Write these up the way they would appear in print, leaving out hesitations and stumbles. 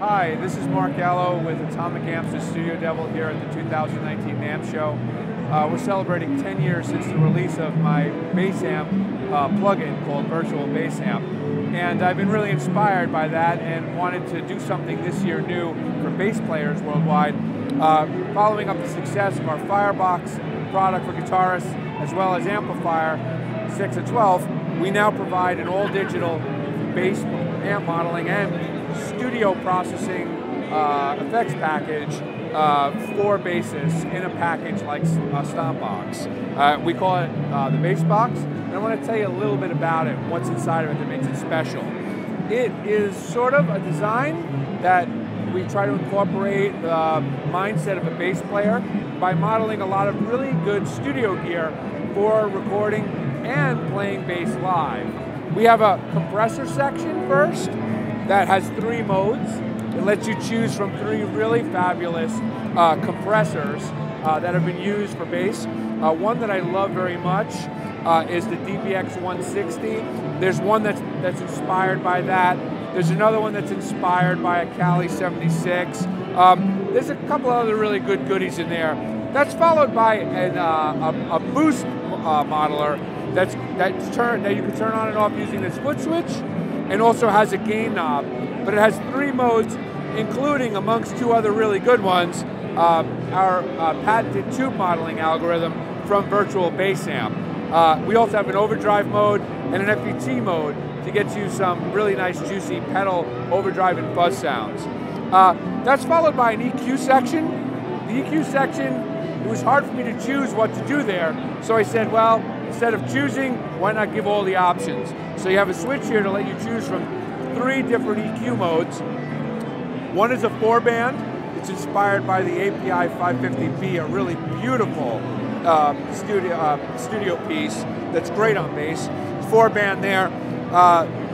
Hi, this is Marc Gallo with Atomic Amps and Studio Devil here at the 2019 NAMM show. We're celebrating 10 years since the release of my bass amp plugin called Virtual Bass Amp. And I've been really inspired by that and wanted to do something this year new for bass players worldwide. Following up the success of our Firebox product for guitarists as well as Amplifier 6 and 12, we now provide an all-digital bass amp modeling and studio processing effects package for basses in a package like Stompbox. We call it the Bass Box, and I want to tell you a little bit about it, what's inside of it that makes it special. It is sort of a design that we try to incorporate the mindset of a bass player by modeling a lot of really good studio gear for recording and playing bass live. We have a compressor section first that has 3 modes. It lets you choose from 3 really fabulous compressors that have been used for bass. One that I love very much is the DBX 160. There's one that's inspired by that. There's another one that's inspired by a Cali 76. There's a couple other really good goodies in there. That's followed by a boost modeler that you can turn on and off using this foot switch, and also has a gain knob. But it has 3 modes, including, amongst 2 other really good ones, our patented tube modeling algorithm from Virtual Bass Amp. We also have an overdrive mode and an FET mode to get you some really nice juicy pedal overdrive and fuzz sounds. That's followed by an EQ section. The EQ section, it was hard for me to choose what to do there, so I said, well, instead of choosing, why not give all the options? So you have a switch here to let you choose from 3 different EQ modes. One is a 4-band. It's inspired by the API 550B, a really beautiful studio piece that's great on bass. 4-band there,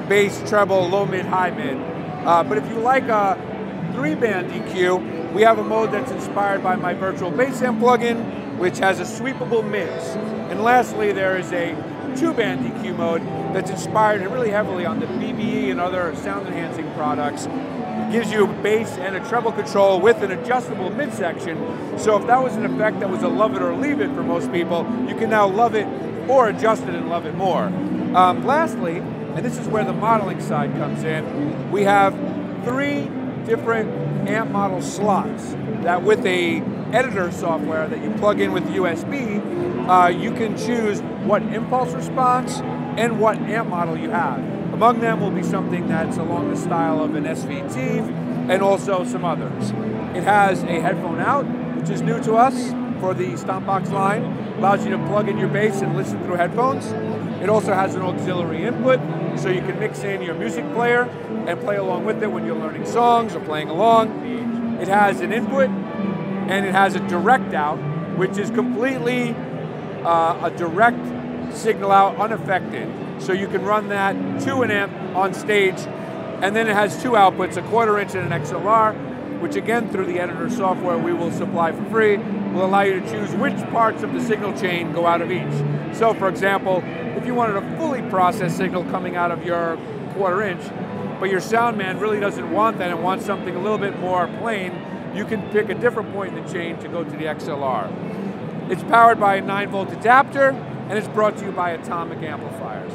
bass, treble, low, mid, high, mid. But if you like a 3-band EQ, we have a mode that's inspired by my Virtual Bass Amp plugin, which has a sweepable mix. And lastly, there is a 2-band EQ mode that's inspired really heavily on the BBE and other sound enhancing products. It gives you a bass and a treble control with an adjustable midsection. So if that was an effect that was a love it or leave it for most people, you can now love it or adjust it and love it more. Lastly, and this is where the modeling side comes in, we have 3 different amp model slots that with a editor software that you plug in with USB, you can choose what impulse response and what amp model you have. Among them will be something that's along the style of an SVT and also some others. It has a headphone out, which is new to us for the Stompbox line. Allows you to plug in your bass and listen through headphones. It also has an auxiliary input, so you can mix in your music player and play along with it when you're learning songs or playing along. It has an input, and it has a direct out, which is completely a direct signal out, unaffected. So you can run that to an amp on stage, and then it has 2 outputs, a 1/4 inch and an XLR, which again, through the editor software we will supply for free, will allow you to choose which parts of the signal chain go out of each. So for example, if you wanted a fully processed signal coming out of your 1/4 inch, but your sound man really doesn't want that and wants something a little bit more plain, you can pick a different point in the chain to go to the XLR. It's powered by a 9-volt adapter, and it's brought to you by Atomic Amplifiers.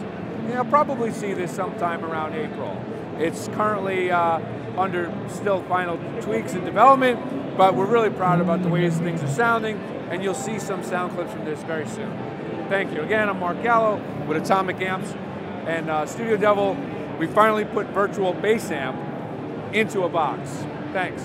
You'll probably see this sometime around April. It's currently under still final tweaks and development, but we're really proud about the ways things are sounding, and you'll see some sound clips from this very soon. Thank you. Again, I'm Marc Gallo with Atomic Amps and Studio Devil. We finally put Virtual Bass Amp into a box. Thanks.